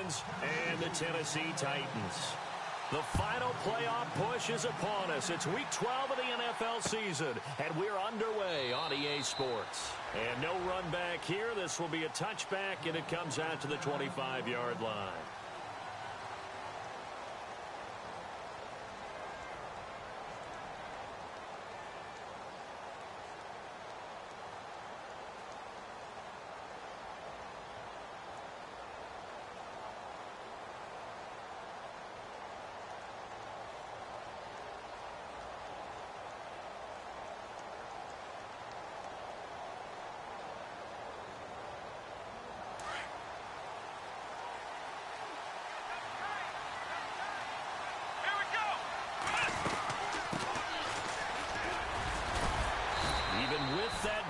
Dolphins and the Tennessee Titans. The final playoff push is upon us. It's Week 12 of the NFL season, and we're underway on EA Sports. And no run back here. This will be a touchback, and it comes out to the 25-yard line.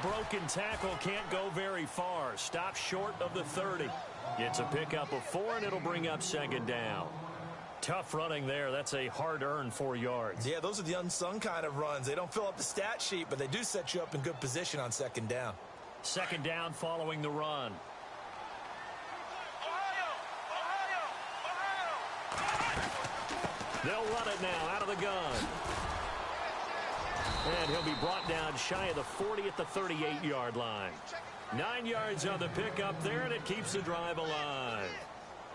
Broken tackle can't go very far. Stop short of the 30. It's a pickup of 4, and it'll bring up second down. Tough running there. That's a hard-earned 4 yards. Yeah, those are the unsung kind of runs. They don't fill up the stat sheet, but they do set you up in good position on second down. Second down following the run. They'll run it now out of the gun. And he'll be brought down shy of the 40 at the 38-yard line. 9 yards on the pickup there, and it keeps the drive alive.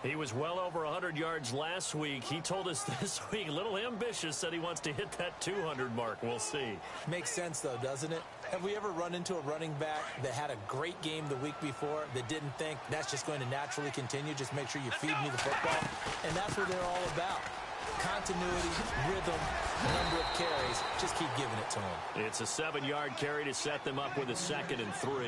He was well over 100 yards last week. He told us this week, a little ambitious, said he wants to hit that 200 mark. We'll see. Makes sense, though, doesn't it? Have we ever run into a running back that had a great game the week before that didn't think that's just going to naturally continue? Just make sure you feed me the football. And that's what they're all about. Continuity, rhythm, number of carries. Just keep giving it to them. It's a 7-yard carry to set them up with a 2nd and 3.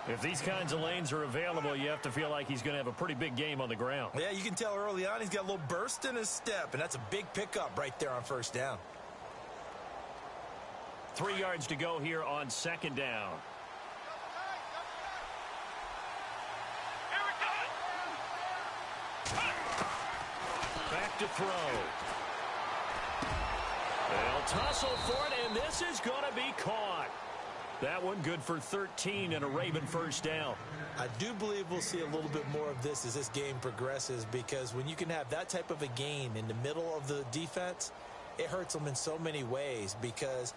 If these kinds of lanes are available, you have to feel like he's going to have a pretty big game on the ground. Yeah, you can tell early on he's got a little burst in his step, and that's a big pickup right there on first down. 3 yards to go here on second down. Back to throw. They'll tussle for it, and this is going to be caught. That one good for 13 and a Raven first down. I do believe we'll see a little bit more of this as this game progresses, because when you can have that type of a gain in the middle of the defense, it hurts them in so many ways, because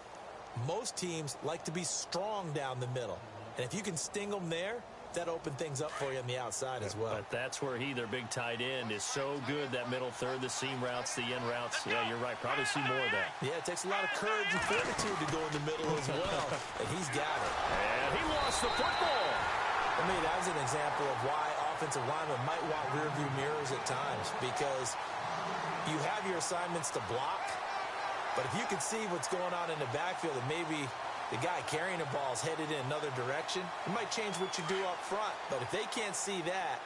most teams like to be strong down the middle. And if you can sting them there, that opened things up for you on the outside as well. But that's where their big tight end, is so good, that middle third, the seam routes, the in routes. Yeah, you're right. Probably see more of that. Yeah, it takes a lot of courage and fortitude to go in the middle as well. And he's got it. And he lost the football. I mean, that was an example of why offensive linemen might want rearview mirrors at times, because you have your assignments to block, but if you can see what's going on in the backfield and maybe the guy carrying the ball is headed in another direction, it might change what you do up front. But if they can't see that,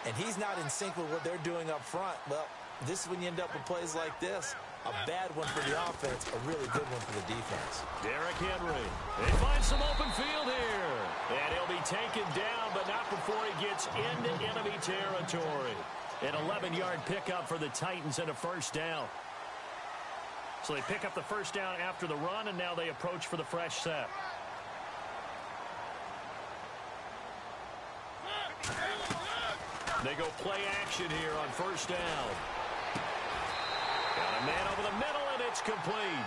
and he's not in sync with what they're doing up front, well, this is when you end up with plays like this. A bad one for the offense, a really good one for the defense. Derrick Henry. They find some open field here. And he'll be taken down, but not before he gets into enemy territory. An 11-yard pickup for the Titans and a first down. So they pick up the first down after the run, and now they approach for the fresh set. They go play action here on first down. Got a man over the middle, and it's complete.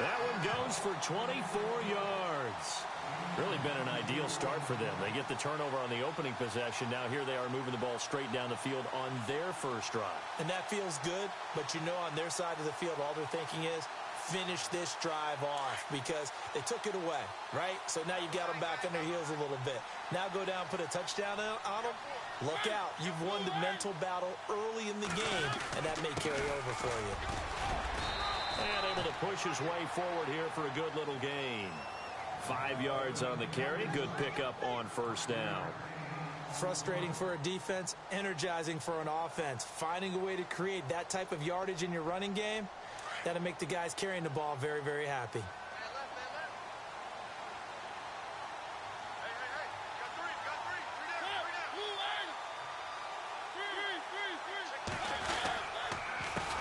That one goes for 24 yards. Really been an ideal start for them. They get the turnover on the opening possession. Now here they are moving the ball straight down the field on their first drive. And that feels good, but you know on their side of the field, all they're thinking is finish this drive off, because they took it away, right? So now you got them back on their heels a little bit. Now go down, put a touchdown on them. Look out. You've won the mental battle early in the game, and that may carry over for you. And able to push his way forward here for a good little gain. 5 yards on the carry. Good pickup on first down. Frustrating for a defense, energizing for an offense. Finding a way to create that type of yardage in your running game, that'll make the guys carrying the ball very, very happy.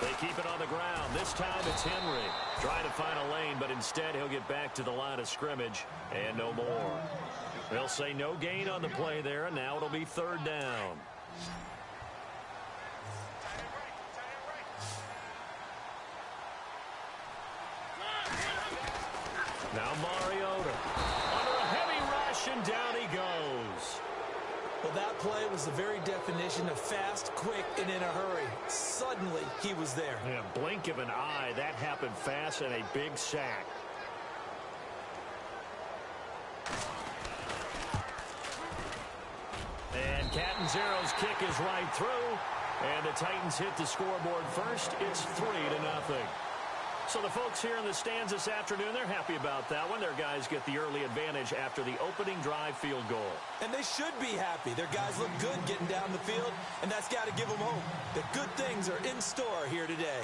They keep it on the ground. This time it's Henry trying to find a lane, but instead he'll get back to the line of scrimmage and no more. They'll say no gain on the play there, and now it'll be third down. motion, down he goes. Well, that play was the very definition of fast, quick, and in a hurry. Suddenly, he was there. Yeah, blink of an eye. That happened fast and a big sack. And Catanzaro's kick is right through. And the Titans hit the scoreboard first. It's 3-0. So the folks here in the stands this afternoon, they're happy about that one. Their guys get the early advantage after the opening drive field goal. And they should be happy. Their guys look good getting down the field, and that's got to give them hope that good things are in store here today.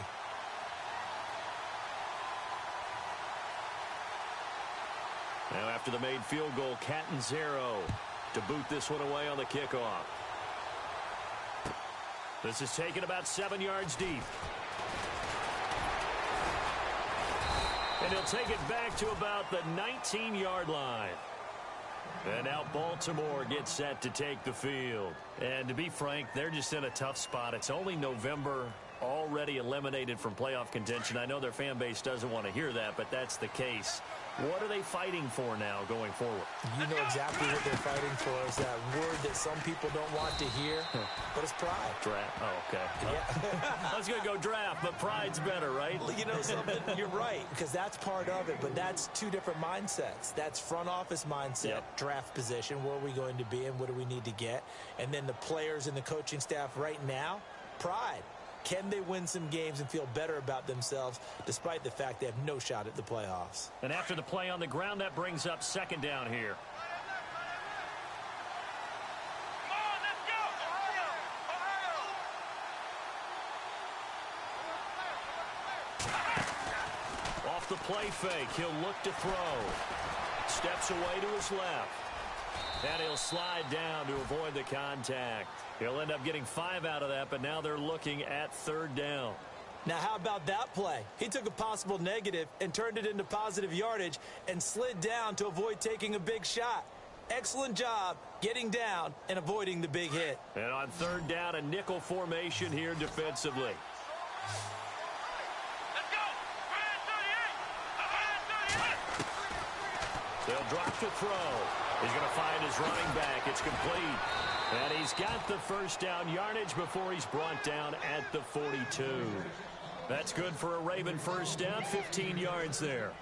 Now after the made field goal, Catanzaro to boot this one away on the kickoff. This is taken about 7 yards deep. And he'll take it back to about the 19-yard line. And now Baltimore gets set to take the field. And to be frank, they're just in a tough spot. It's only November, already eliminated from playoff contention. I know their fan base doesn't want to hear that, but that's the case. What are they fighting for now going forward? You know exactly what they're fighting for. Is that word that some people don't want to hear, but it's pride. Draft. Oh, okay. Yeah. I was going to go draft, but pride's better, right? You know something? You're right, because that's part of it, but that's two different mindsets. That's front office mindset, draft position, where are we going to be and what do we need to get? And then the players and the coaching staff right now, pride. Can they win some games and feel better about themselves despite the fact they have no shot at the playoffs? And after the play on the ground, that brings up second down here. Off the play fake, he'll look to throw. Steps away to his left. And he'll slide down to avoid the contact. He'll end up getting 5 out of that, but now they're looking at third down. Now, how about that play? He took a possible negative and turned it into positive yardage and slid down to avoid taking a big shot. Excellent job getting down and avoiding the big hit. And on third down, a nickel formation here defensively. They'll drop to throw. He's going to find his running back. It's complete. And he's got the first down yardage before he's brought down at the 42. That's good for a Raven first down, 15 yards there.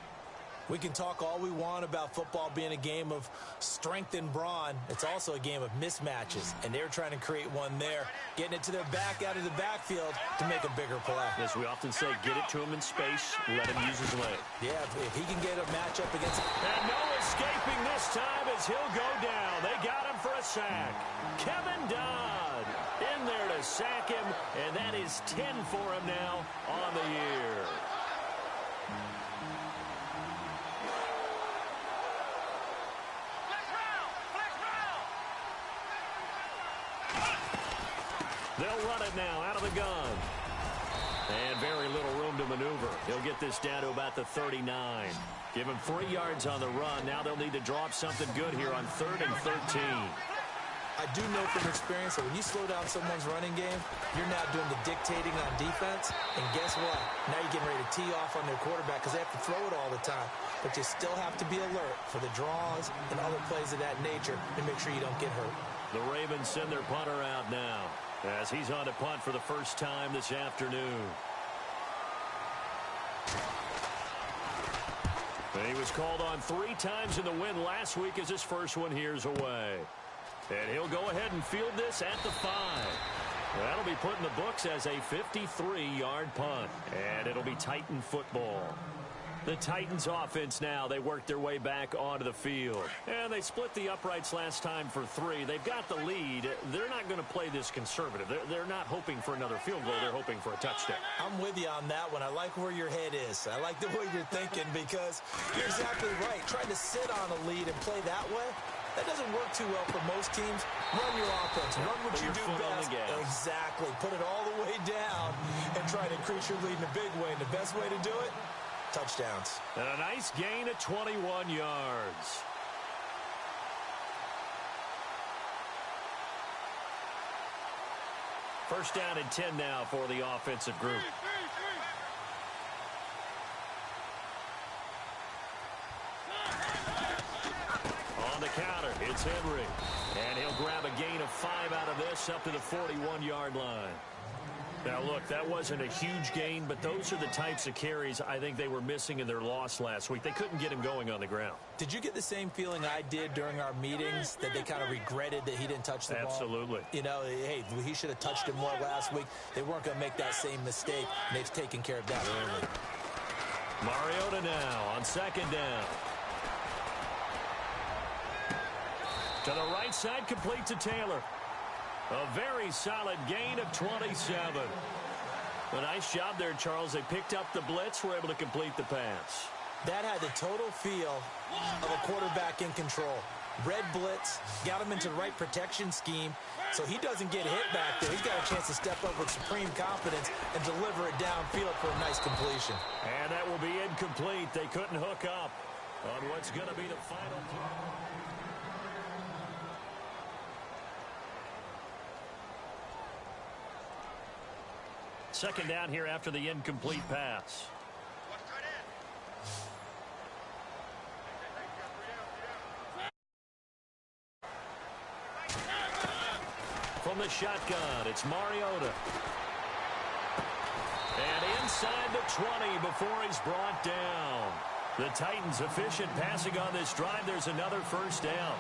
We can talk all we want about football being a game of strength and brawn. It's also a game of mismatches, and they're trying to create one there, getting it to their back out of the backfield to make a bigger play. As we often say, get it to him in space, let him use his leg. Yeah, if he can get a matchup against... And no escaping this time as he'll go down. They got him for a sack. Kevin Dodd in there to sack him, and that is 10 for him now on the year. They'll run it now out of the gun. And very little room to maneuver. He'll get this down to about the 39. Give him 3 yards on the run. Now they'll need to draw up something good here on 3rd and 13. I do know from experience that when you slow down someone's running game, you're now doing the dictating on defense. And guess what? Now you're getting ready to tee off on their quarterback because they have to throw it all the time. But you still have to be alert for the draws and other plays of that nature to make sure you don't get hurt. The Ravens send their punter out now as he's on to punt for the first time this afternoon. And he was called on 3 times in the win last week as his first one here's away. And he'll go ahead and field this at the 5. That'll be put in the books as a 53-yard punt. And it'll be Titan football. The Titans offense now, they work their way back onto the field. And they split the uprights last time for 3. They've got the lead. They're not going to play this conservative. They're not hoping for another field goal. They're hoping for a touchdown. I'm with you on that one. I like where your head is. I like the way you're thinking because you're exactly right. Trying to sit on a lead and play that way, that doesn't work too well for most teams. Run your offense. Run what you do best. Exactly. Put it all the way down and try to increase your lead in a big way. And the best way to do it, touchdowns. And a nice gain of 21 yards. First down and 10 now for the offensive group. On the counter, It's Henry. And he'll grab a gain of 5 out of this up to the 41-yard line. Now, look, that wasn't a huge gain, but those are the types of carries I think they were missing in their loss last week. They couldn't get him going on the ground. Did you get the same feeling I did during our meetings, that they kind of regretted that he didn't touch the ball? Absolutely. You know, hey, he should have touched it more last week. They weren't going to make that same mistake, and they've taken care of that early. Mariota now on second down. To the right side, complete to Taylor. A very solid gain of 27. A nice job there, Charles. They picked up the blitz, were able to complete the pass. That had the total feel of a quarterback in control. Red blitz, got him into the right protection scheme, so he doesn't get hit back there. He's got a chance to step up with supreme confidence and deliver it downfield for a nice completion. And that will be incomplete. They couldn't hook up on what's going to be the final play. Second down here after the incomplete pass. From the shotgun, it's Mariota. And inside the 20 before he's brought down. The Titans efficient passing on this drive. There's another first down.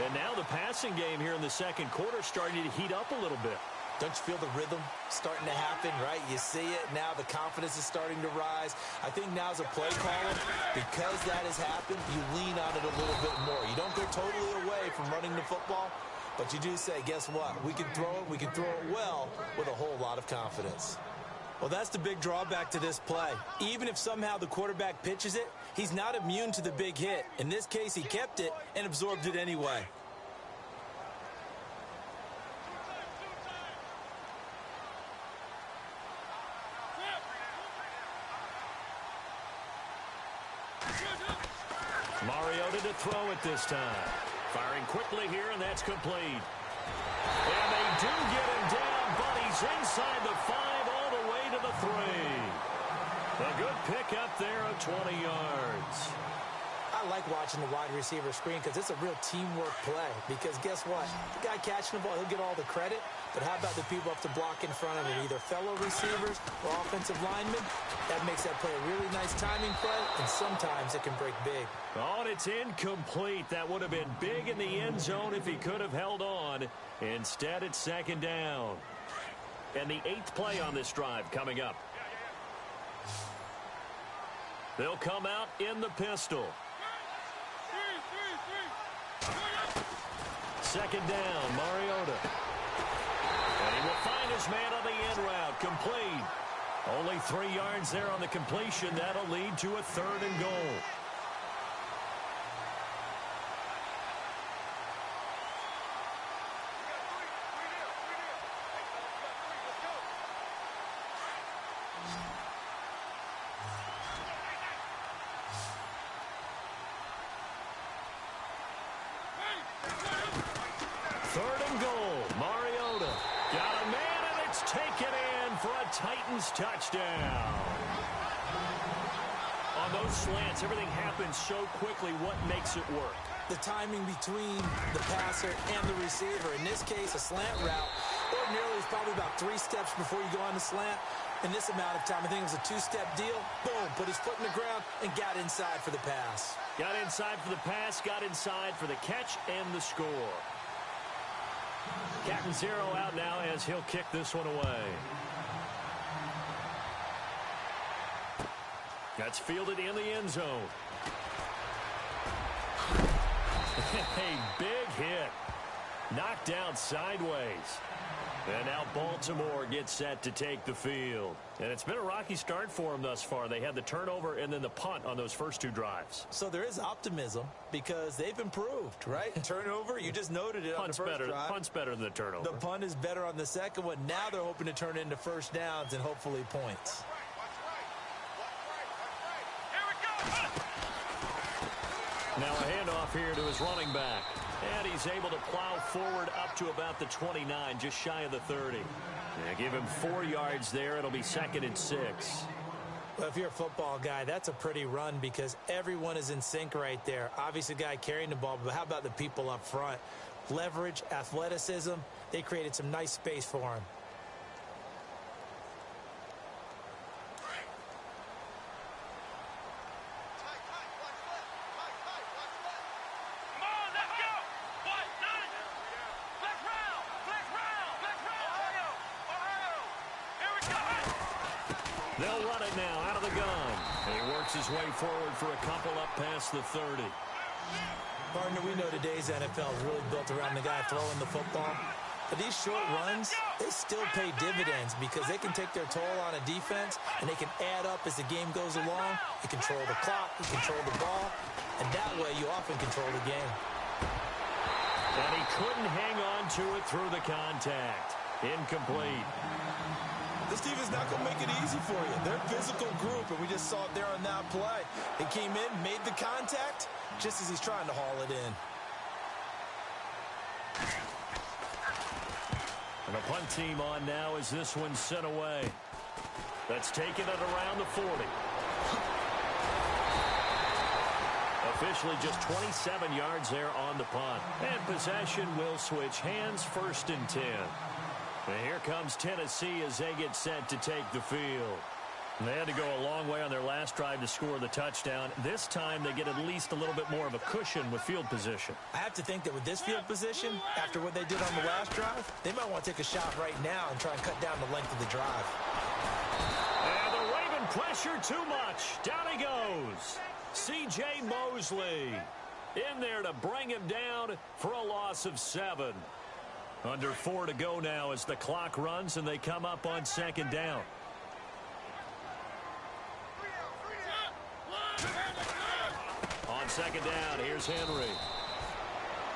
And now the passing game here in the second quarter starting to heat up a little bit. Don't you feel the rhythm starting to happen, right? You see it now. The confidence is starting to rise. I think now as a play caller, because that has happened, you lean on it a little bit more. You don't go totally away from running the football, but you do say, guess what? We can throw it well with a whole lot of confidence. Well, that's the big drawback to this play. Even if somehow the quarterback pitches it, he's not immune to the big hit. In this case, he kept it and absorbed it anyway. Mariota to throw it this time. Firing quickly here, and that's complete. And they do get him down, but he's inside the 5 all the way to the 3. A good pick up there of 20 yards. I like watching the wide receiver screen because it's a real teamwork play. Because guess what? The guy catching the ball, he'll get all the credit. But how about the people up to block in front of him, either fellow receivers or offensive linemen? That makes that play a really nice timing play, and sometimes it can break big. Oh, and it's incomplete. That would have been big in the end zone if he could have held on. Instead, it's second down. And the 8th play on this drive coming up. They'll come out in the pistol. Second down, Mariota. And he will find his man on the end route, complete. Only 3 yards there on the completion. That'll lead to a 3rd and goal. Touchdown. On those slants, everything happens so quickly. What makes it work? The timing between the passer and the receiver. In this case, a slant route ordinarily is probably about 3 steps before you go on the slant. In this amount of time, I think it was a 2-step deal. Boom, put his foot in the ground and got inside for the pass. Got inside for the pass, got inside for the catch and the score. Captain Zero out now as he'll kick this one away. That's fielded in the end zone. A big hit. Knocked down sideways. And now Baltimore gets set to take the field. And it's been a rocky start for them thus far. They had the turnover and then the punt on those first 2 drives. So there is optimism because they've improved, right? Turnover, you just noted it on the first drive. Punt's better than the turnover. The punt is better on the second one. Now they're hoping to turn it into first downs and hopefully points. Now a handoff here to his running back. And he's able to plow forward up to about the 29, just shy of the 30. Give him 4 yards there. It'll be 2nd and 6. Well, if you're a football guy, that's a pretty run because everyone is in sync right there. Obviously, the guy carrying the ball, but how about the people up front? Leverage, athleticism, they created some nice space for him. They'll run it now out of the gun. And he works his way forward for a couple up past the 30. Partner, we know today's NFL is really built around the guy throwing the football. But these short runs, they still pay dividends because they can take their toll on a defense and they can add up as the game goes along. You control the clock, you control the ball, and that way you often control the game. And he couldn't hang on to it through the contact. Incomplete. This defense not going to make it easy for you. They're a physical group, and we just saw it there on that play. They came in, made the contact, just as he's trying to haul it in. And the punt team on now as this one's sent away. That's taken it around the 40. Officially just 27 yards there on the punt. And possession will switch hands, 1st and 10. And here comes Tennessee as they get set to take the field. They had to go a long way on their last drive to score the touchdown. This time they get at least a little bit more of a cushion with field position. I have to think that with this field position, after what they did on the last drive, they might want to take a shot right now and try and cut down the length of the drive. And the Raven pressure too much. Down he goes. C.J. Mosley in there to bring him down for a loss of 7. Under 4 to go now as the clock runs and they come up on 2nd down. On 2nd down, here's Henry.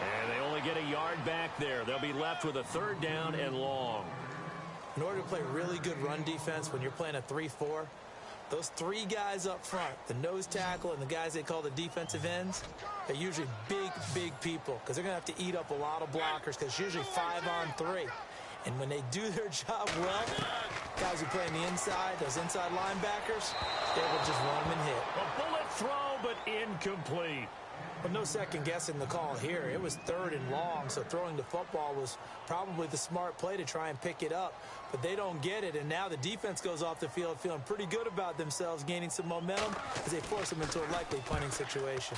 And they only get a yard back there. They'll be left with a 3rd down and long. In order to play really good run defense when you're playing a 3-4, those 3 guys up front, the nose tackle and the guys they call the defensive ends, they're usually big people because they're going to have to eat up a lot of blockers because it's usually 5-on-3. And when they do their job well, guys who play on the inside, those inside linebackers, they will just run them and hit. A bullet throw, but incomplete. But no second guessing the call here. It was 3rd and long, so throwing the football was probably the smart play to try and pick it up. But they don't get it, and now the defense goes off the field feeling pretty good about themselves, gaining some momentum as they force them into a likely punting situation.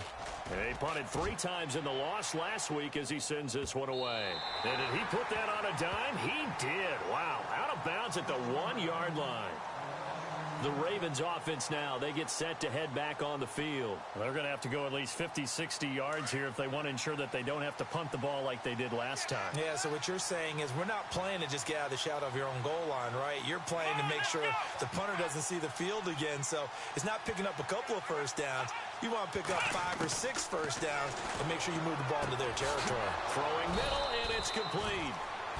He punted 3 times in the loss last week as he sends this one away. And did he put that on a dime? He did. Wow, out of bounds at the 1-yard line. The Ravens offense now, they get set to head back on the field. They're going to have to go at least 50, 60 yards here if they want to ensure that they don't have to punt the ball like they did last time. Yeah, so what you're saying is we're not playing to just get out of the shadow of your own goal line, right? You're playing to make sure the punter doesn't see the field again. So it's not picking up a couple of first downs. You want to pick up 5 or 6 first downs and make sure you move the ball into their territory. Throwing middle, and it's complete.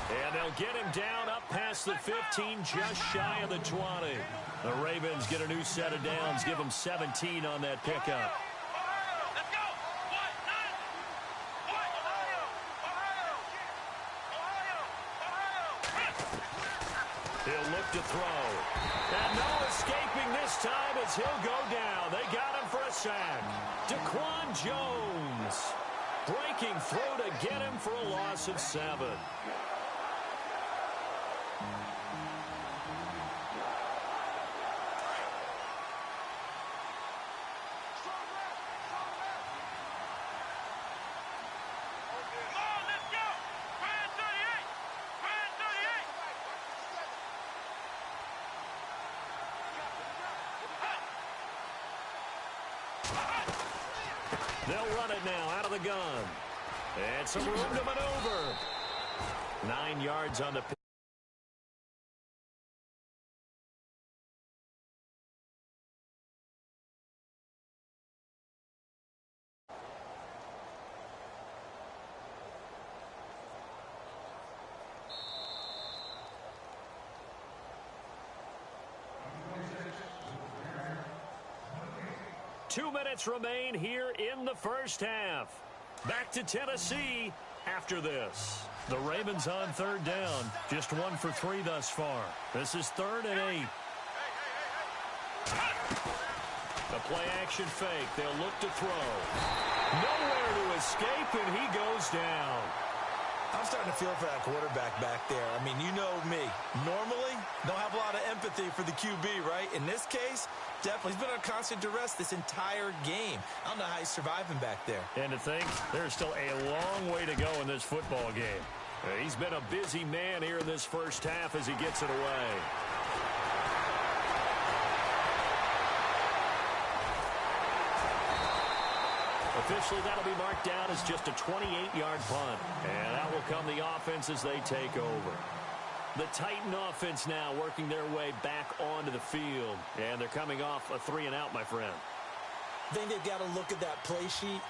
And they'll get him down up past the 15, just shy of the 20. The Ravens get a new set of downs, give them 17 on that pickup. He'll look to throw. And no escaping this time as he'll go down. They got him for a sack. Daquan Jones breaking through to get him for a loss of 7. They'll run it now out of the gun. And some room to maneuver. 9 yards on the pitch. Two minutes remain here in the first half. Back to Tennessee after this. The Ravens on 3rd down. Just 1 for 3 thus far. This is 3rd and 8. A play-action fake. They'll look to throw. Nowhere to escape, and he goes down. I'm starting to feel for that quarterback back there. I mean, you know me. Normally, don't have a lot of empathy for the QB, right? In this case, definitely. He's been under constant duress this entire game. I don't know how he's surviving back there. And to think, there's still a long way to go in this football game. He's been a busy man here in this first half as he gets it away. Officially, that'll be marked down as just a 28-yard punt. And that will come the offense as they take over. The Titan offense now working their way back onto the field. And they're coming off a 3-and-out, my friend. I think they've got to look at that play sheet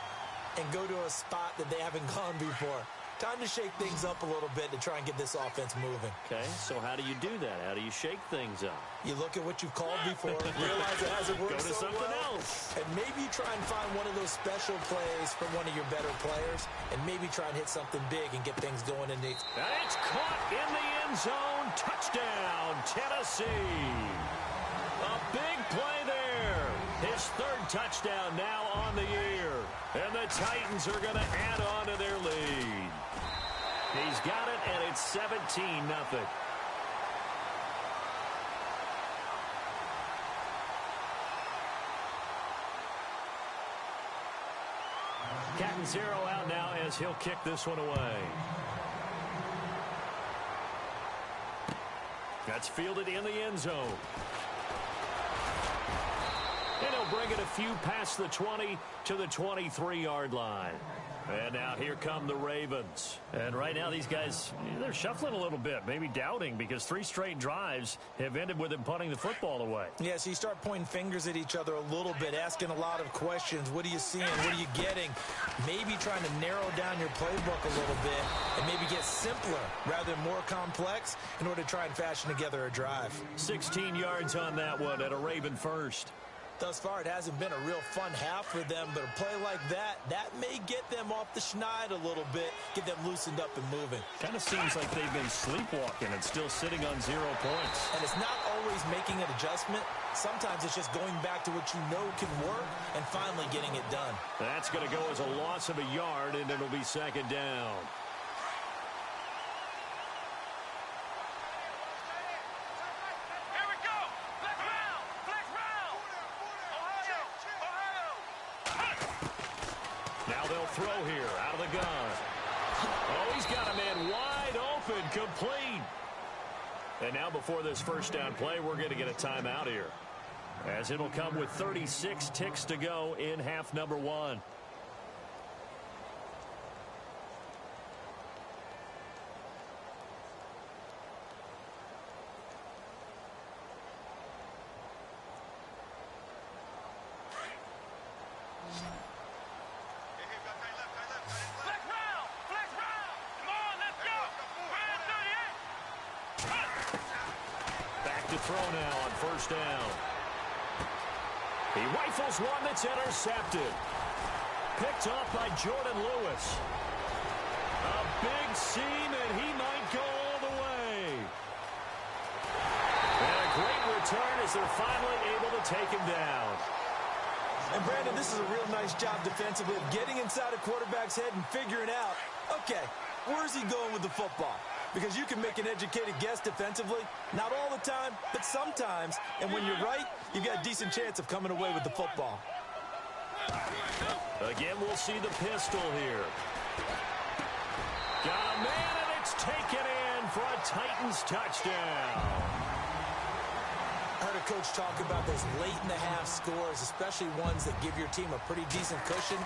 and go to a spot that they haven't gone before. Time to shake things up a little bit to try and get this offense moving. Okay, so how do you do that? How do you shake things up? You look at what you've called before, realize it hasn't worked Go to so something well, else. and maybe you try and find one of those special plays from one of your better players, and maybe try and hit something big and get things going in the... And it's caught in the end zone. Touchdown, Tennessee. A big play there. His third touchdown now on the year. And the Titans are going to add on to their lead. He's got it, and it's 17-0. Captain Zero out now as he'll kick this one away. That's fielded in the end zone. And he'll bring it a few past the 20 to the 23-yard line. And now here come the Ravens. And right now these guys, they're shuffling a little bit, maybe doubting, because 3 straight drives have ended with them punting the football away. Yeah, so you start pointing fingers at each other a little bit, asking a lot of questions. What are you seeing? What are you getting? Maybe trying to narrow down your playbook a little bit and maybe get simpler rather than more complex in order to try and fashion together a drive. 16 yards on that one at a Raven first. Thus far, it hasn't been a real fun half for them, but a play like that may get them off the schneid a little bit, get them loosened up and moving. Kind of seems like they've been sleepwalking and still sitting on 0 points. And it's not always making an adjustment. Sometimes it's just going back to what you know can work and finally getting it done. That's going to go as a loss of a yard, and it'll be second down. Throw here out of the gun. Oh, he's got a man wide open, complete. And now before this first down play, we're going to get a timeout here, as it'll come with 36 ticks to go in half number 1. Throw now on first down. He rifles one that's intercepted. Picked off by Jordan Lewis. A big seam, and he might go all the way. And a great return as they're finally able to take him down. And, Brandon, this is a real nice job defensively of getting inside a quarterback's head and figuring out, okay, where's he going with the football? Because you can make an educated guess defensively, not all the time, but sometimes. And when you're right, you've got a decent chance of coming away with the football. Again, we'll see the pistol here. Got a man, and it's taken in for a Titans touchdown. I heard a coach talk about those late-in-the-half scores, especially ones that give your team a pretty decent cushion.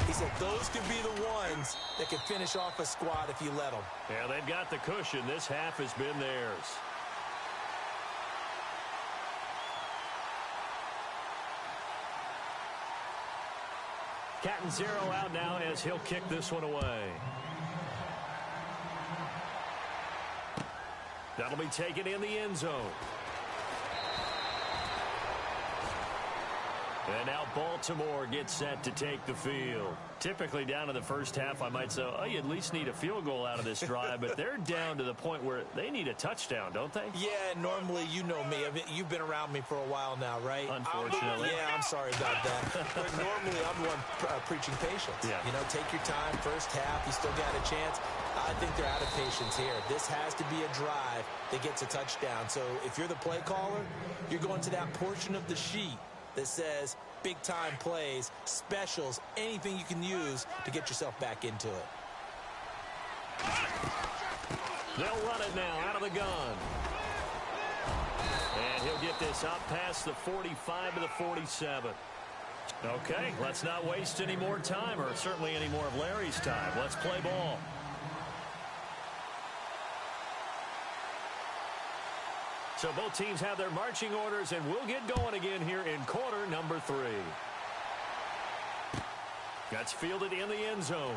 He said those could be the ones that could finish off a squad if you let them. Yeah, they've got the cushion. This half has been theirs. Captain Zero out now as he'll kick this one away. That'll be taken in the end zone. And now Baltimore gets set to take the field. Typically down to the first half, I might say, oh, you at least need a field goal out of this drive, but they're down to the point where they need a touchdown, don't they? Yeah, normally, you know me. You've been around me for a while now, right? Unfortunately. I'm sorry about that. But normally, I'm the one preaching patience. Yeah. You know, take your time. First half, you still got a chance. I think they're out of patience here. This has to be a drive that gets a touchdown. So if you're the play caller, you're going to that portion of the sheet that says big-time plays, specials, anything you can use to get yourself back into it. They'll run it now out of the gun. And he'll get this up past the 45 to the 47. Okay, let's not waste any more time, or certainly any more of Larry's time. Let's play ball. So both teams have their marching orders, and we'll get going again here in quarter number 3. That's fielded in the end zone.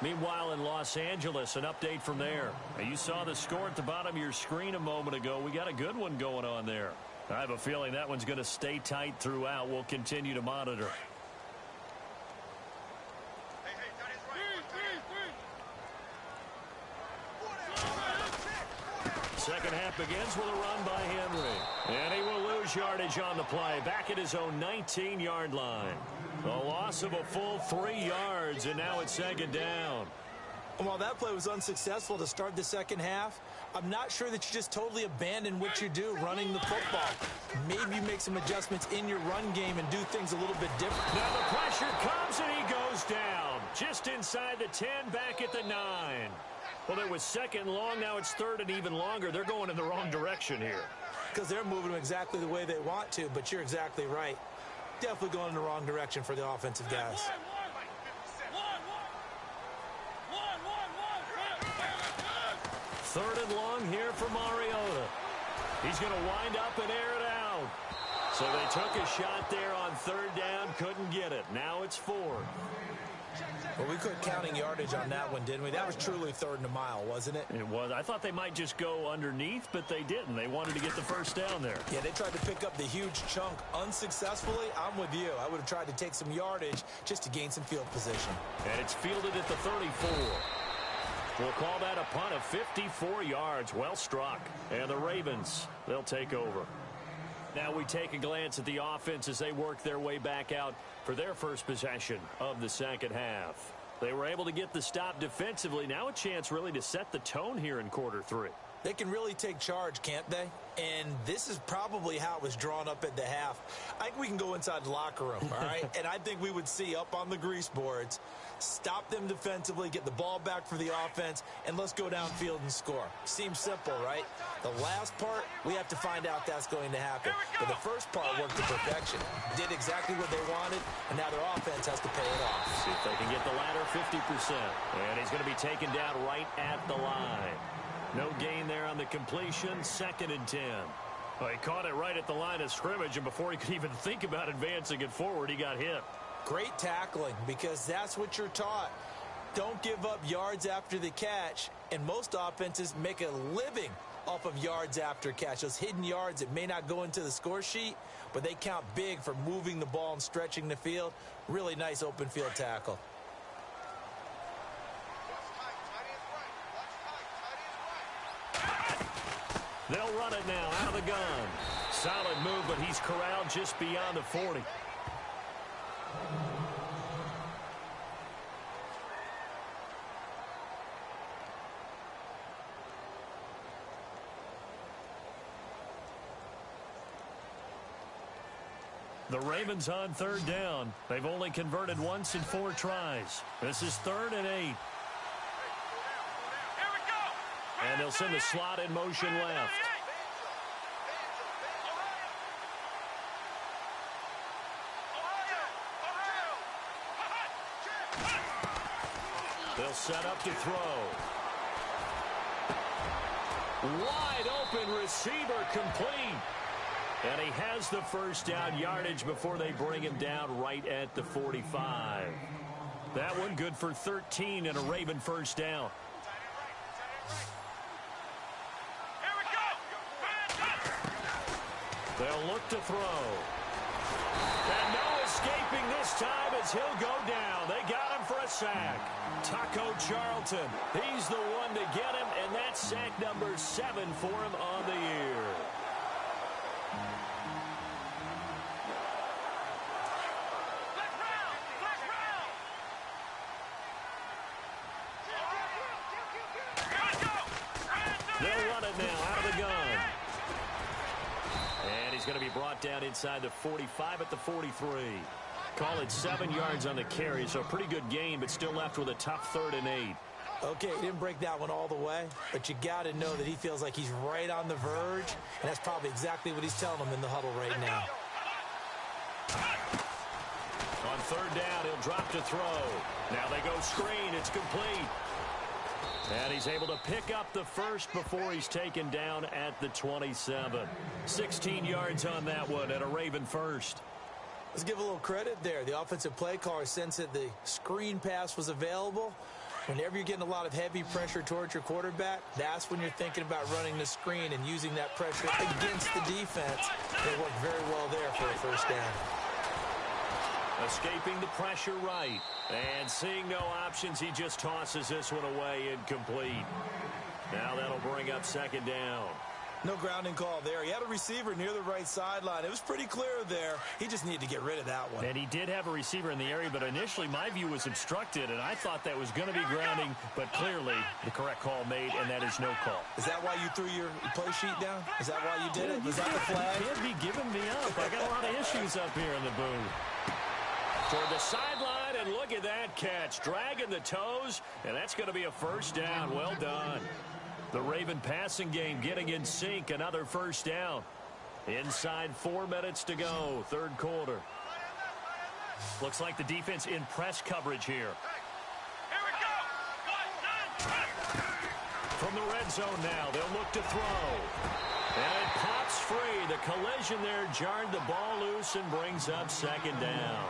Meanwhile, in Los Angeles, an update from there. Now, you saw the score at the bottom of your screen a moment ago. We got a good one going on there. I have a feeling that one's going to stay tight throughout. We'll continue to monitor. Second half begins with a run by Henry. And he will lose yardage on the play. Back at his own 19-yard line. A loss of a full 3 yards, and now it's second down. While that play was unsuccessful to start the second half, I'm not sure that you just totally abandon what you do running the football. Maybe you make some adjustments in your run game and do things a little bit different. Now the pressure comes, and he goes down. Just inside the 10, back at the 9. Well, it was second long. Now it's third and even longer. They're going in the wrong direction here. Because they're moving them exactly the way they want to, but you're exactly right. Definitely going in the wrong direction for the offensive guys. Third and long here for Mariota. He's going to wind up and air it out. So they took a shot there on third down, couldn't get it. Now it's 4. Well, we quit counting yardage on that one, didn't we? That was truly third and a mile, wasn't it? It was. I thought they might just go underneath, but they didn't. They wanted to get the first down there. Yeah, they tried to pick up the huge chunk unsuccessfully. I'm with you. I would have tried to take some yardage just to gain some field position. And it's fielded at the 34. We'll call that a punt of 54 yards. Well struck. And the Ravens, they'll take over. Now we take a glance at the offense as they work their way back out for their first possession of the second half. They were able to get the stop defensively. Now a chance really to set the tone here in quarter 3. They can really take charge, can't they? And this is probably how it was drawn up at the half. I think we can go inside the locker room, all right? And I think we would see up on the grease boards, stop them defensively, get the ball back for the offense, and let's go downfield and score. Seems simple, right? The last part, we have to find out that's going to happen. But the first part worked to perfection. Did exactly what they wanted, and now their offense has to pay it off. See if they can get the latter 50%. And he's going to be taken down right at the line. No gain there on the completion. 2nd and 10. Well, he caught it right at the line of scrimmage, and before he could even think about advancing it forward, he got hit. Great tackling, because that's what you're taught. Don't give up yards after the catch, and most offenses make a living off of yards after catch. Those hidden yards that may not go into the score sheet, but they count big for moving the ball and stretching the field. Really nice open field tackle. They'll run it now out of the gun. Solid move, but he's corralled just beyond the 40. The Ravens on third down. They've only converted once in 4 tries. This is 3rd and 8. And they'll send the slot in motion left. They'll set up to throw. Wide open receiver complete. And he has the first down yardage before they bring him down right at the 45. That one good for 13 and a Raven first down. They'll look to throw. And no escaping this time as he'll go down. They got him for a sack. Taco Charlton, he's the one to get him, and that's sack number 7 for him on the year. They'll run it now out of the gun. And he's going to be brought down inside the 45 at the 43. Call it 7 yards on the carry, so a pretty good game, but still left with a tough 3rd and 8. Okay, he didn't break that one all the way, but you got to know that he feels like he's right on the verge, and that's probably exactly what he's telling them in the huddle right now. On 3rd down, he'll drop to throw. Now they go screen. It's complete. And he's able to pick up the first before he's taken down at the 27. 16 yards on that one at a Raven first. Let's give a little credit there. The offensive play caller sensed that the screen pass was available. Whenever you're getting a lot of heavy pressure towards your quarterback, that's when you're thinking about running the screen and using that pressure against the defense. They worked very well there for a first down. Escaping the pressure right. And seeing no options, he just tosses this one away incomplete. Now that'll bring up 2nd down. No grounding call there. He had a receiver near the right sideline. It was pretty clear there. He just needed to get rid of that one. And he did have a receiver in the area, but initially my view was obstructed, and I thought that was going to be grounding, but clearly the correct call made, and that is no call. Is that why you threw your play sheet down? Is that why you did it? Was that the flag? You can't be giving me up. I got a lot of issues up here in the booth. Toward the sideline, and look at that catch. Dragging the toes, and that's going to be a first down. Well done. The Raven passing game getting in sync. Another first down. Inside 4 minutes to go. 3rd quarter. Looks like the defense in press coverage here. From the red zone now, they'll look to throw. And it pops free. The collision there jarred the ball loose and brings up 2nd down.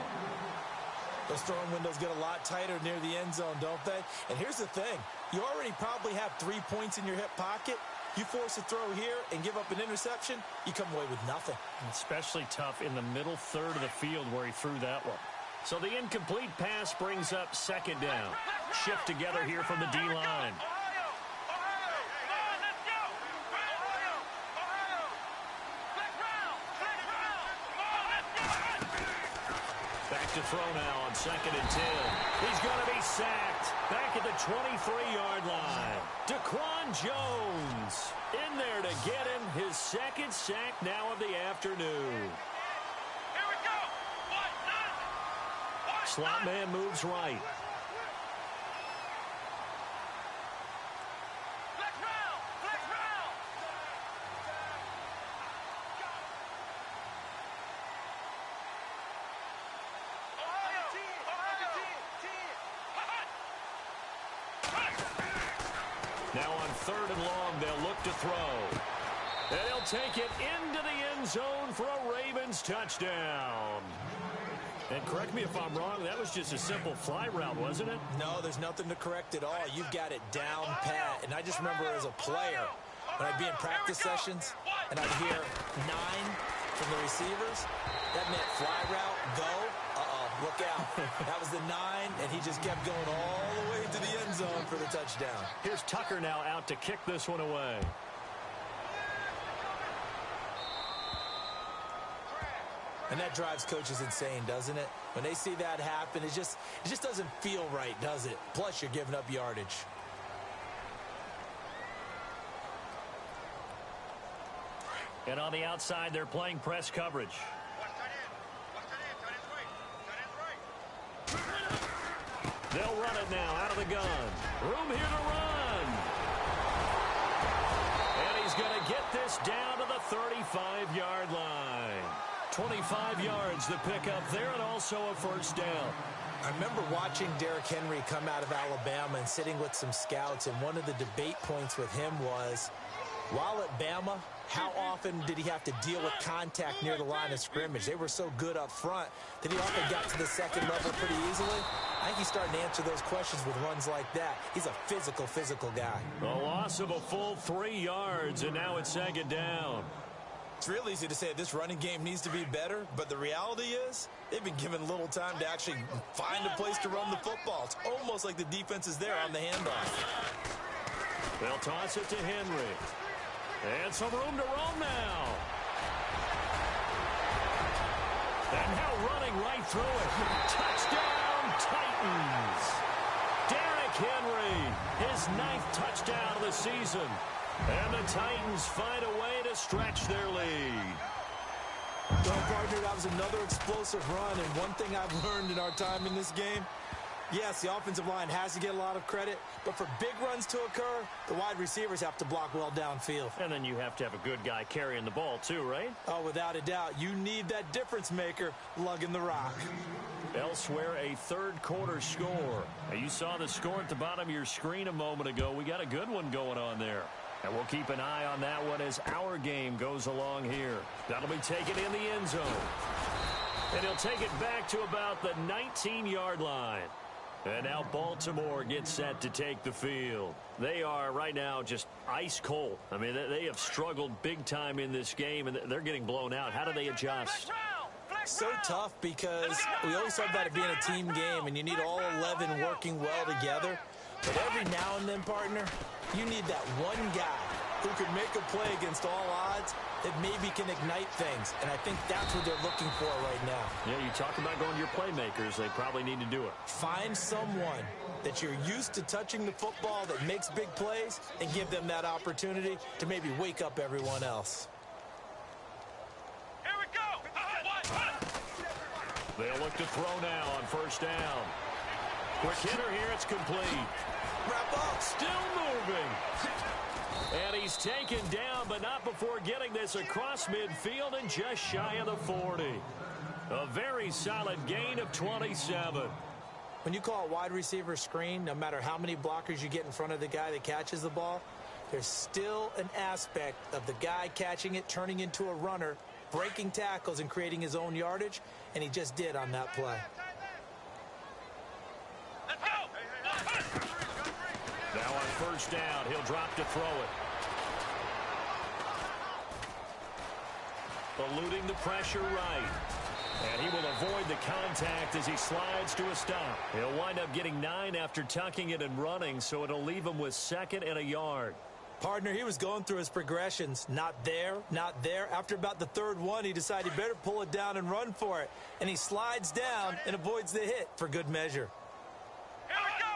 Those throwing windows get a lot tighter near the end zone, don't they? And here's the thing. You already probably have 3 points in your hip pocket. You force a throw here and give up an interception, you come away with nothing. Especially tough in the middle 3rd of the field where he threw that one. So the incomplete pass brings up 2nd down. Shift together here from the D-line. To throw now on 2nd and 10. He's going to be sacked back at the 23-yard line. Daquan Jones in there to get him his 2nd sack now of the afternoon. Here we go. Slot man moves right. Now on 3rd and long, they'll look to throw. And he'll take it into the end zone for a Ravens touchdown. And correct me if I'm wrong, that was just a simple fly route, wasn't it? No, there's nothing to correct at all. You've got it down pat. And I just remember as a player, when I'd be in practice sessions and I'd hear 9 from the receivers, that meant fly route, go. Look out. That was the 9, and he just kept going all the way to the end zone for the touchdown. Here's Tucker now out to kick this one away. And that drives coaches insane, doesn't it? When they see that happen, it just doesn't feel right, does it? Plus, you're giving up yardage. And on the outside, they're playing press coverage. They'll run it now out of the gun. Room here to run. And he's going to get this down to the 35-yard line. 25 yards the pickup there, and also a first down. I remember watching Derrick Henry come out of Alabama and sitting with some scouts, and one of the debate points with him was, while at Bama, how often did he have to deal with contact near the line of scrimmage? They were so good up front that he often got to the 2nd level pretty easily. I think he's starting to answer those questions with runs like that. He's a physical guy. A loss of a full 3 yards, and now it's 2nd down. It's real easy to say this running game needs to be better, but the reality is they've been given little time to actually find a place to run the football. It's almost like the defense is there on the handoff. They'll toss it to Henry. And some room to roam now. And now running right through it. Touchdown, Titans. Derrick Henry, his 9th touchdown of the season. And the Titans find a way to stretch their lead. Well, partner, that was another explosive run. And one thing I've learned in our time in this game, yes, the offensive line has to get a lot of credit, but for big runs to occur, the wide receivers have to block well downfield. And then you have to have a good guy carrying the ball too, right? Oh, without a doubt. You need that difference maker lugging the rock. Elsewhere, a third-quarter score. Now, you saw the score at the bottom of your screen a moment ago. We got a good one going on there. And we'll keep an eye on that one as our game goes along here. That'll be taken in the end zone. And he'll take it back to about the 19-yard line. And now Baltimore gets set to take the field. They are right now just ice cold. I mean, they have struggled big time in this game, and they're getting blown out. How do they adjust? So tough because we always talk about it being a team game, and you need all 11 working well together. But every now and then, partner, you need that one guy who can make a play against all odds that maybe can ignite things. And I think that's what they're looking for right now. Yeah, you talk about going to your playmakers. They probably need to do it. Find someone that you're used to touching the football that makes big plays and give them that opportunity to maybe wake up everyone else. Here we go. They'll look to throw now on first down. Quick hitter here. It's complete. Wrap up. Still moving. And he's taken down, but not before getting this across midfield and just shy of the 40. A very solid gain of 27. When you call a wide receiver screen, no matter how many blockers you get in front of the guy that catches the ball, there's still an aspect of the guy catching it, turning into a runner, breaking tackles and creating his own yardage, and he just did on that play. Now on first down, he'll drop to throw it. Eluding the pressure right. And he will avoid the contact as he slides to a stop. He'll wind up getting 9 after tucking it and running, so it'll leave him with 2nd and a yard. Partner, he was going through his progressions. Not there, not there. After about the 3rd one, he decided he better pull it down and run for it. And he slides down and avoids the hit for good measure. Here we go.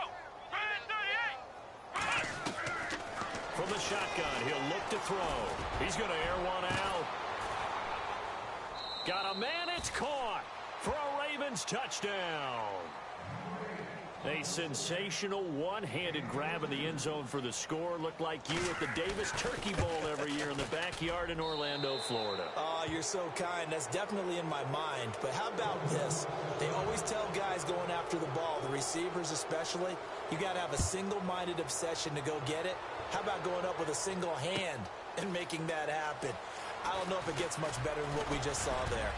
From the shotgun, he'll look to throw. He's going to air one out. Got a man, it's caught for a Ravens touchdown. A sensational one-handed grab in the end zone for the score. Looked like you at the Davis Turkey Bowl every year in the backyard in Orlando, Florida. Oh, you're so kind. That's definitely in my mind. But how about this? They always tell guys going after the ball, the receivers especially, you got to have a single-minded obsession to go get it. How about going up with a single hand and making that happen? I don't know if it gets much better than what we just saw there.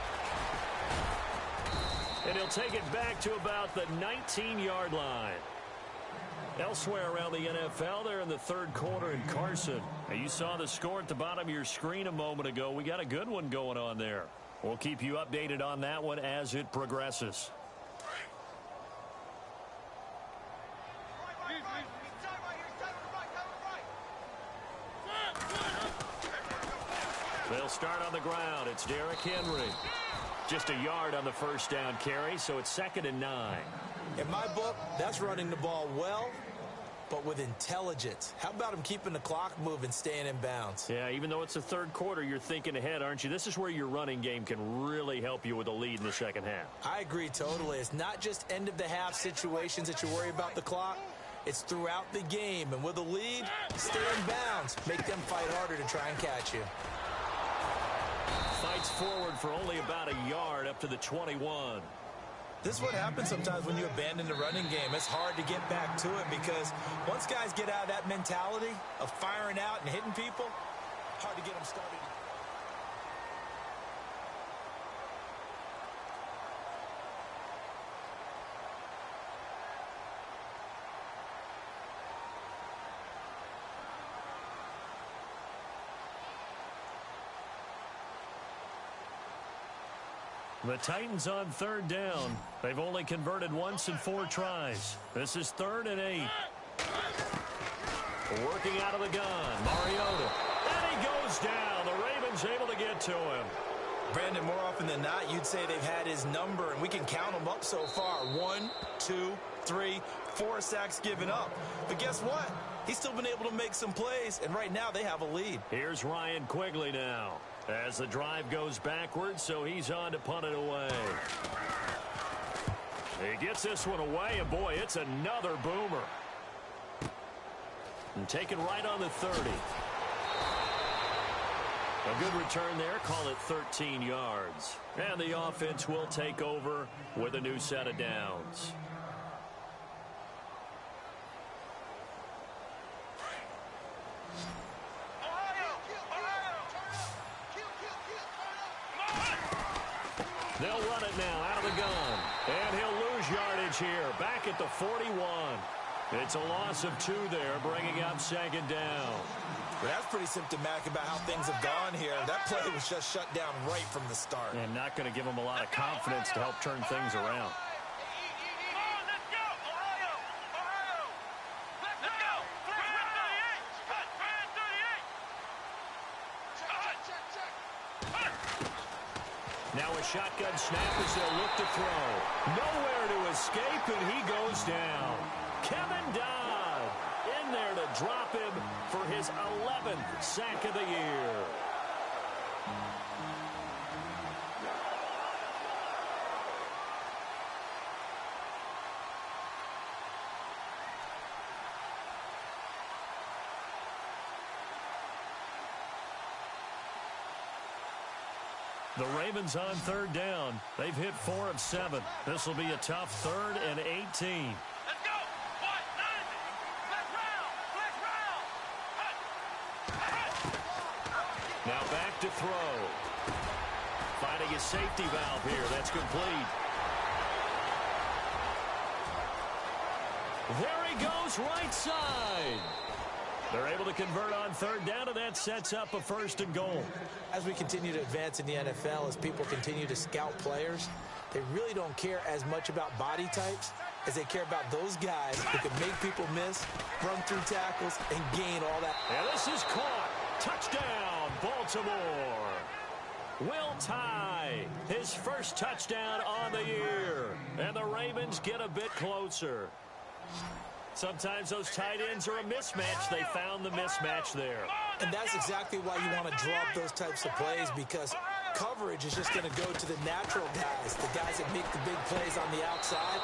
And he'll take it back to about the 19-yard line. Elsewhere around the NFL, they're in the 3rd quarter in Carson. Now, you saw the score at the bottom of your screen a moment ago. We got a good one going on there. We'll keep you updated on that one as it progresses. They'll start on the ground. It's Derrick Henry. Just a yard on the first down carry, so it's 2nd and 9. In my book, that's running the ball well, but with intelligence. How about him keeping the clock moving, staying in bounds? Yeah, even though it's the 3rd quarter, you're thinking ahead, aren't you? This is where your running game can really help you with a lead in the second half. I agree totally. It's not just end-of-the-half situations that you worry about the clock. It's throughout the game. And with a lead, stay in bounds. Make them fight harder to try and catch you. Fights forward for only about a yard up to the 21. This is what happens sometimes when you abandon the running game. It's hard to get back to it because once guys get out of that mentality of firing out and hitting people, hard to get them started. The Titans on third down. They've only converted once in 4 tries. This is 3rd and 8. Working out of the gun, Mariota. And he goes down. The Ravens able to get to him. Brandon, more often than not, you'd say they've had his number, and we can count them up so far. 1, 2, 3, 4 sacks given up. But guess what? He's still been able to make some plays, and right now they have a lead. Here's Ryan Quigley now as the drive goes backwards, so he's on to punt it away. He gets this one away, and boy, it's another boomer. And taken right on the 30. A good return there, call it 13 yards. And the offense will take over with a new set of downs. They'll run it now out of the gun. And he'll lose yardage here, back at the 41. It's a loss of 2 there, bringing up 2nd down. Well, that's pretty symptomatic about how things have gone here. That play was just shut down right from the start. And not going to give them a lot of confidence to help turn things around. Now a shotgun snap as they'll look to throw. Nowhere to escape, and he goes down. Kevin Dodd in there to drop him for his 11th sack of the year. The Ravens on third down. They've hit 4 of 7. This will be a tough 3rd and 18. Let's go. Now back to throw. Finding his safety valve here. That's complete. There he goes, right side. They're able to convert on third down, and that sets up a 1st and goal. As we continue to advance in the NFL, as people continue to scout players, they really don't care as much about body types as they care about those guys who can make people miss, run through tackles, and gain all that. And this is caught. Touchdown, Baltimore. Will Tye, his first touchdown on the year. And the Ravens get a bit closer. Sometimes those tight ends are a mismatch. They found the mismatch there. And that's exactly why you want to draw up those types of plays, because coverage is just going to go to the natural guys, the guys that make the big plays on the outside.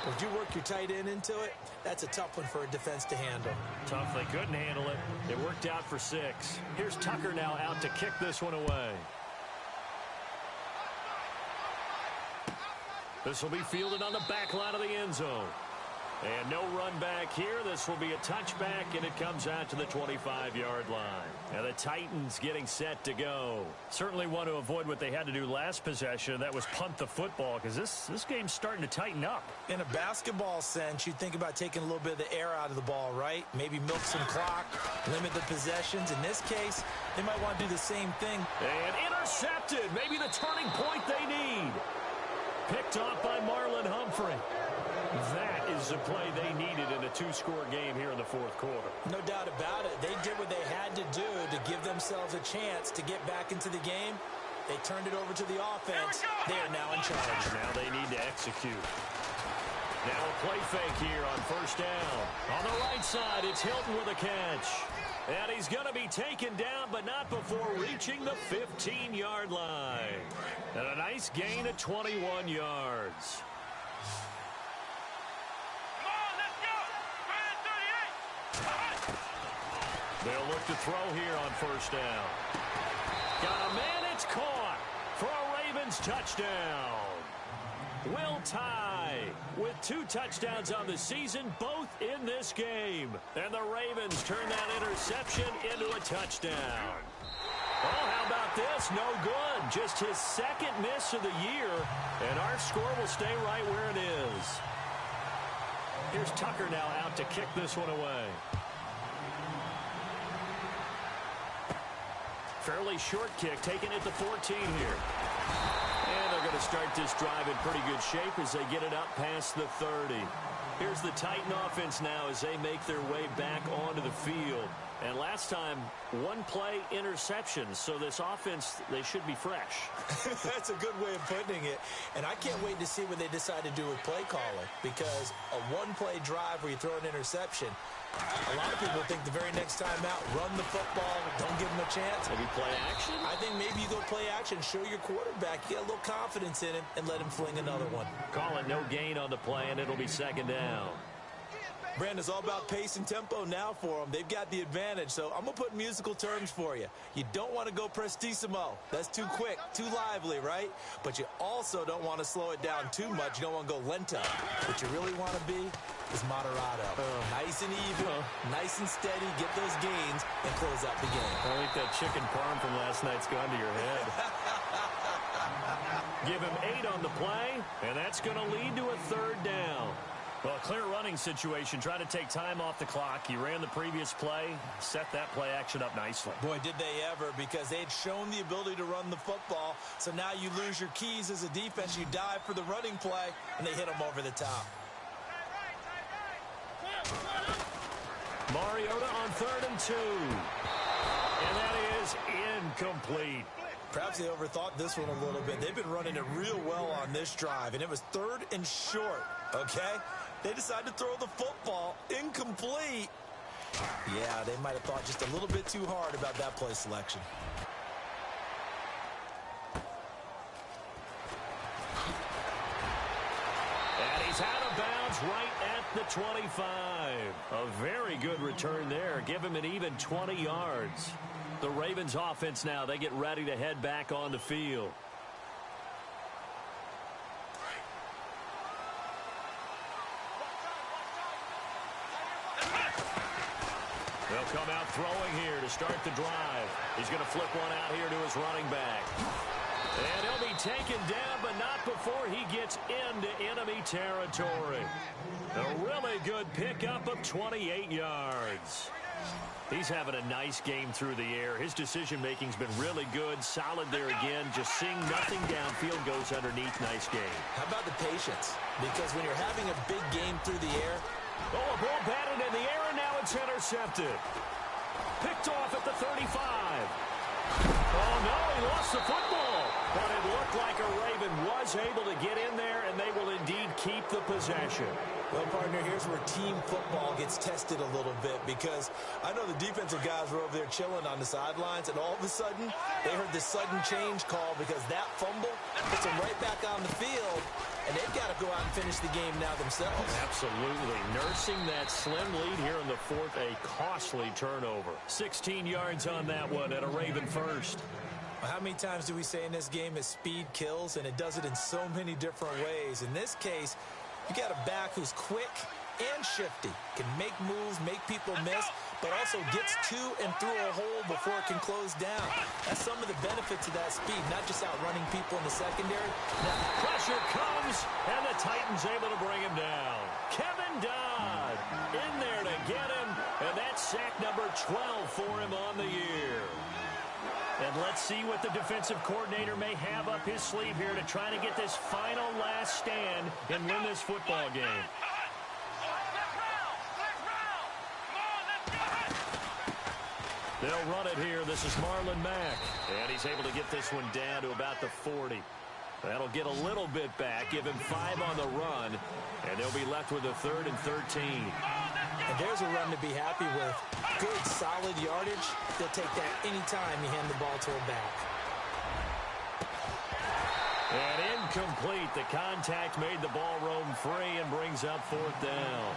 If you work your tight end into it, that's a tough one for a defense to handle. Tough, they couldn't handle it. It worked out for 6. Here's Tucker now out to kick this one away. This will be fielded on the back line of the end zone. And no run back here. This will be a touchback, and it comes out to the 25-yard line. Now the Titans getting set to go. Certainly want to avoid what they had to do last possession. That was punt the football, because this game's starting to tighten up. In a basketball sense, you think about taking a little bit of the air out of the ball, right? Maybe milk some clock, limit the possessions. In this case, they might want to do the same thing. And intercepted. Maybe the turning point they need. Picked off by Marlon Humphrey. That is the play they needed in a 2-score game here in the 4th quarter. No doubt about it. They did what they had to do to give themselves a chance to get back into the game. They turned it over to the offense. They are now in charge. Now they need to execute. Now a play fake here on 1st down. On the right side, it's Hilton with a catch. And he's going to be taken down, but not before reaching the 15-yard line. And a nice gain of 21 yards. They'll look to throw here on 1st down. Got a man, it's caught for a Ravens touchdown. Will Tye with 2 touchdowns on the season, both in this game. And the Ravens turn that interception into a touchdown. Oh, how about this? No good. Just his 2nd miss of the year. And our score will stay right where it is. Here's Tucker now out to kick this one away. Fairly short kick, taken at the 14 here. And they're going to start this drive in pretty good shape as they get it up past the 30. Here's the Titan offense now as they make their way back onto the field. And last time, one play interception. So this offense, they should be fresh. That's a good way of putting it. And I can't wait to see what they decide to do with play calling, because a one-play drive where you throw an interception, a lot of people think the very next time out, run the football, don't give them a chance. Maybe play action? I think maybe you go play action, show your quarterback, get a little confidence in him, and let him fling another one. Call it no gain on the play, and it'll be second down. Brandon, it's all about pace and tempo now for them. They've got the advantage, so I'm going to put musical terms for you. You don't want to go prestissimo. That's too quick, too lively, right? But you also don't want to slow it down too much. You don't want to go lento. What you really want to be is moderato. Nice and even, nice and steady, get those gains, and close out the game. I think that chicken parm from last night's gone to your head. Give him 8 on the play, and that's going to lead to a third down. Well, a clear running situation. Try to take time off the clock. He ran the previous play, set that play action up nicely. Boy, did they ever, because they had shown the ability to run the football. So now you lose your keys as a defense. You dive for the running play, and they hit them over the top. Mariota on 3rd and 2. And that is incomplete. Perhaps they overthought this one a little bit. They've been running it real well on this drive, and it was 3rd and short, okay? They decided to throw the football incomplete. Yeah, they might have thought just a little bit too hard about that play selection. And he's out of bounds right at the 25. A very good return there. Give him an even 20 yards. The Ravens offense now, they get ready to head back on the field. They'll come out throwing here to start the drive. He's going to flip one out here to his running back. And he'll be taken down, but not before he gets into enemy territory. A really good pickup of 28 yards. He's having a nice game through the air. His decision-making's been really good. Solid there again. Just seeing nothing downfield, goes underneath. Nice game. How about the patience? Because when you're having a big game through the air. Oh, a ball batted in the air, and now it's intercepted. Picked off at the 35. Oh, no, he lost the football. But it looked like a Raven was able to get in there, and they will indeed keep the possession. Well, partner, here's where team football gets tested a little bit, because I know the defensive guys were over there chilling on the sidelines, and all of a sudden, they heard this sudden change call because that fumble puts them right back on the field, and they've got to go out and finish the game now themselves. Absolutely. Nursing that slim lead here in the 4th, a costly turnover. 16 yards on that one and a Raven first. Well, how many times do we say in this game that speed kills, and it does it in so many different ways? In this case, you got a back who's quick and shifty, can make moves, make people miss, but also gets to and through a hole before it can close down. That's some of the benefits of that speed, not just outrunning people in the secondary. Now, pressure comes, and the Titans able to bring him down. Kevin Dodd in there to get him, and that's sack number 12 for him on the year. And let's see what the defensive coordinator may have up his sleeve here to try to get this final last stand and win this football game. They'll run it here. This is Marlon Mack. And he's able to get this one down to about the 40. That'll get a little bit back, give him 5 on the run, and they'll be left with a 3rd and 13. And there's a run to be happy with. Good, solid yardage. They'll take that anytime you hand the ball to a back. And incomplete. The contact made the ball roam free and brings up 4th down.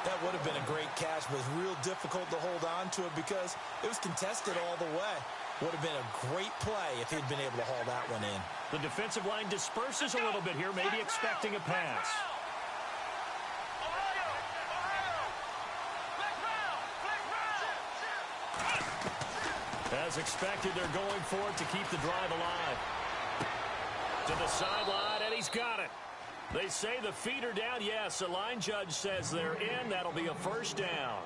That would have been a great catch, but it was real difficult to hold on to it because it was contested all the way. Would have been a great play if he'd been able to haul that one in. The defensive line disperses a little bit here, maybe expecting a pass. As expected, they're going for it to keep the drive alive. To the sideline, and he's got it. They say the feet are down. Yes, the line judge says they're in. That'll be a first down.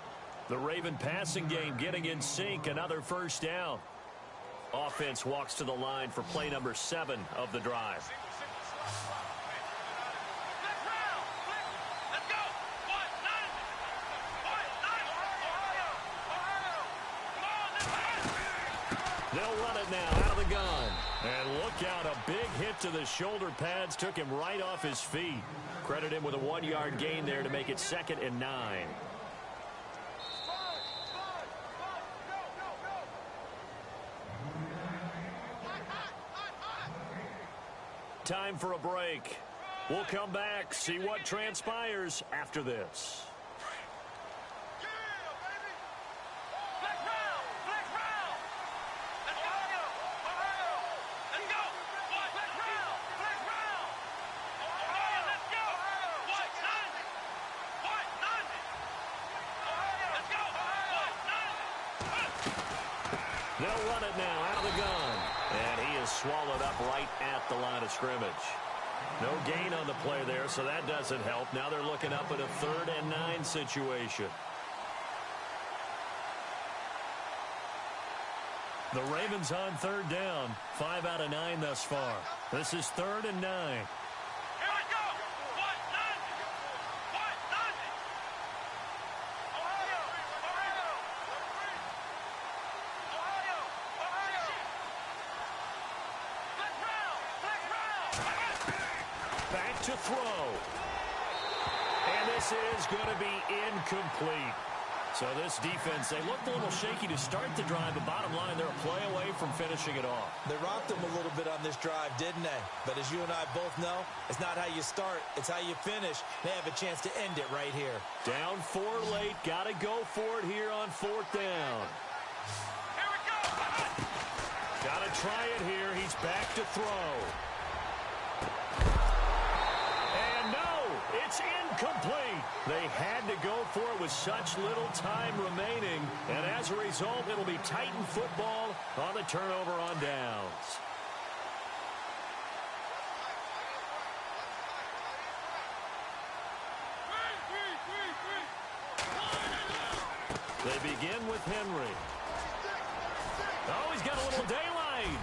The Raven passing game getting in sync. Another first down. Offense walks to the line for play number 7 of the drive. They'll run it now out of the gun. And look out, a big hit to the shoulder pads took him right off his feet. Credit him with a 1-yard gain there to make it 2nd and 9. Time for a break. We'll come back, see what transpires after this. They'll run it now out of the gun. And he is swallowed up right at the line of scrimmage. No gain on the play there, so that doesn't help. Now they're looking up at a 3rd and 9 situation. The Ravens on 3rd down. 5 out of 9 thus far. This is 3rd and 9. Back to throw. And this is going to be incomplete. So this defense, they looked a little shaky to start the drive, but bottom line, they're a play away from finishing it off. They rocked them a little bit on this drive, didn't they? But as you and I both know, it's not how you start, it's how you finish. They have a chance to end it right here. Down 4 late, got to go for it here on 4th down. Here we go! Got to try it here. He's back to throw. It's incomplete. They had to go for it with such little time remaining. And as a result, it'll be Titan football on the turnover on downs. They begin with Henry. Oh, he's got a little daylight.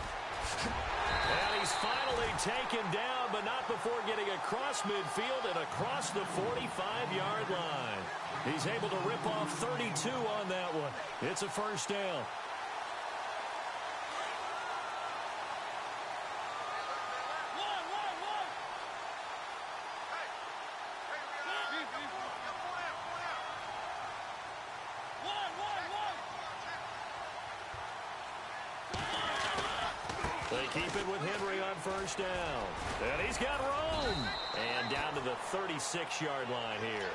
And he's finally taken down, but not before getting across midfield and across the 45-yard line. He's able to rip off 32 on that one. It's a 1st down. They keep it with Henry on 1st down. And he's got room. And down to the 36-yard line here.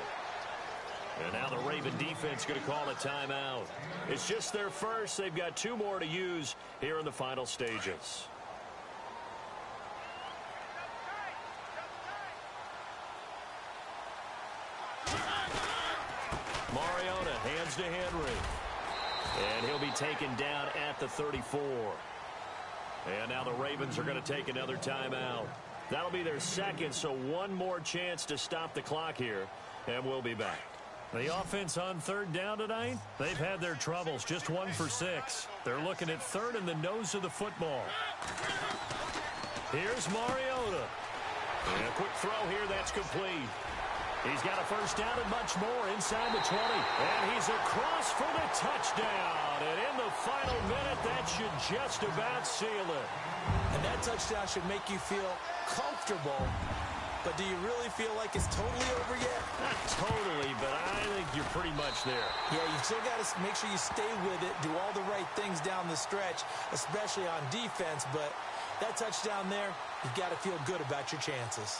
And now the Raven defense going to call a timeout. It's just their first. They've got 2 more to use here in the final stages. Mariota hands to Henry. And he'll be taken down at the 34. And now the Ravens are going to take another timeout. That'll be their 2nd, so 1 more chance to stop the clock here, and we'll be back. The offense on 3rd down tonight, they've had their troubles, just 1 for 6. They're looking at 3rd in the nose of the football. Here's Mariota. And a quick throw here, that's complete. He's got a 1st down and much more inside the 20. And he's across for the touchdown. And in the final minute, that should just about seal it. And that touchdown should make you feel comfortable. But do you really feel like it's totally over yet? Not totally, but I think you're pretty much there. Yeah, you still got to make sure you stay with it, do all the right things down the stretch, especially on defense. But that touchdown there, you've got to feel good about your chances.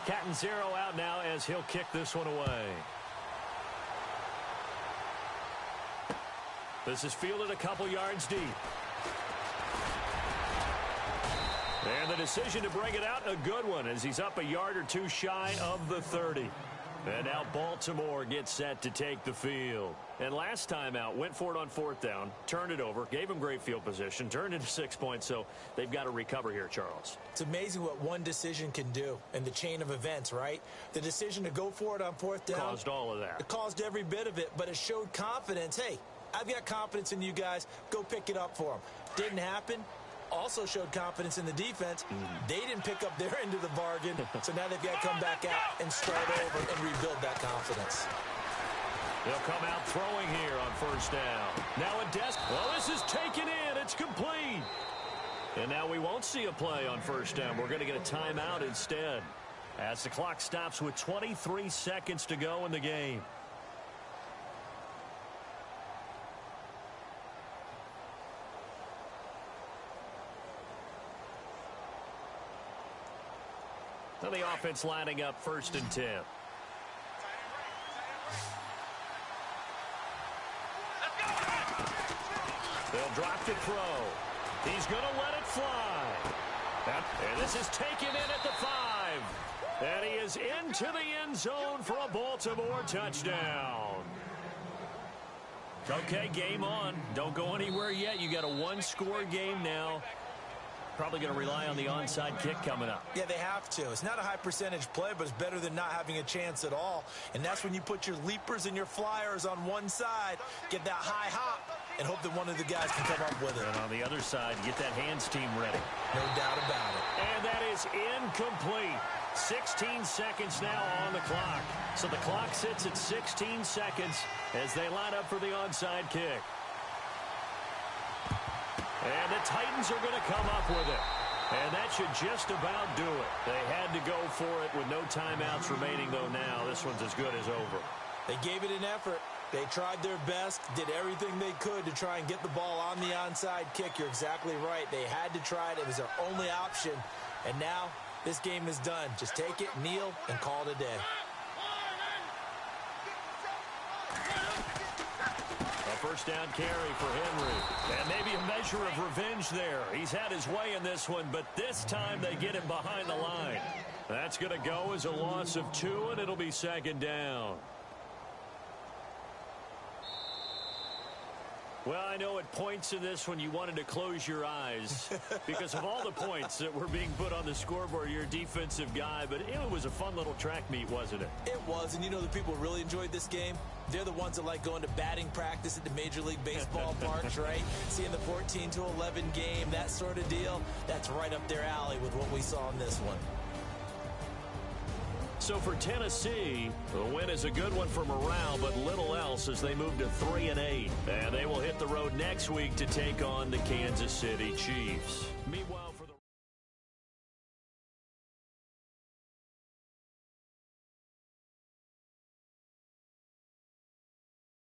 Cat and 0 out now as he'll kick this one away. This is fielded a couple yards deep. And the decision to bring it out, a good one, as he's up a yard or 2 shy of the 30. And now Baltimore gets set to take the field. And last time out, went for it on 4th down, turned it over, gave them great field position, turned into 6 points, so they've got to recover here, Charles. It's amazing what one decision can do in the chain of events, right? The decision to go for it on 4th down. Caused all of that. It caused every bit of it, but it showed confidence. Hey, I've got confidence in you guys. Go pick it up for them. Didn't happen. Also showed confidence in the defense. They didn't pick up their end of the bargain, so now they've got to come back out and start over and rebuild that confidence. They'll come out throwing here on 1st down. Now a desk. Well, this is taken in. It's complete. And now we won't see a play on 1st down. We're going to get a timeout instead as the clock stops with 23 seconds to go in the game. Now the offense lining up 1st and 10. They'll drop the throw. He's going to let it fly. And this is taken in at the 5. And he is into the end zone for a Baltimore touchdown. Okay, game on. Don't go anywhere yet. You got a one-score game now. Probably going to rely on the onside kick coming up. Yeah, they have to. It's not a high percentage play, but it's better than not having a chance at all. And that's when you put your leapers and your flyers on one side, get that high hop, and hope that one of the guys can come up with it. And on the other side, get that hands team ready. No doubt about it. And that is incomplete. 16 seconds now on the clock. So the clock sits at 16 seconds as they line up for the onside kick. And the Titans are going to come up with it. And that should just about do it. They had to go for it with no timeouts remaining, though now. This one's as good as over. They gave it an effort. They tried their best, did everything they could to try and get the ball on the onside kick. You're exactly right. They had to try it. It was their only option. And now this game is done. Just take it, kneel, and call it a day. A 1st down carry for Henry. And maybe a measure of revenge there. He's had his way in this one, but this time they get him behind the line. That's going to go as a loss of 2, and it'll be 2nd down. Well, I know at points in this one you wanted to close your eyes because of all the points that were being put on the scoreboard. You're a defensive guy, but it was a fun little track meet, wasn't it? It was, and you know the people who really enjoyed this game? They're the ones that like going to batting practice at the Major League Baseball parks, right? Seeing the 14-11 game, that sort of deal, that's right up their alley with what we saw in this one. So for Tennessee, the win is a good one for morale, but little else as they move to 3-8. And they will hit the road next week to take on the Kansas City Chiefs. Meanwhile,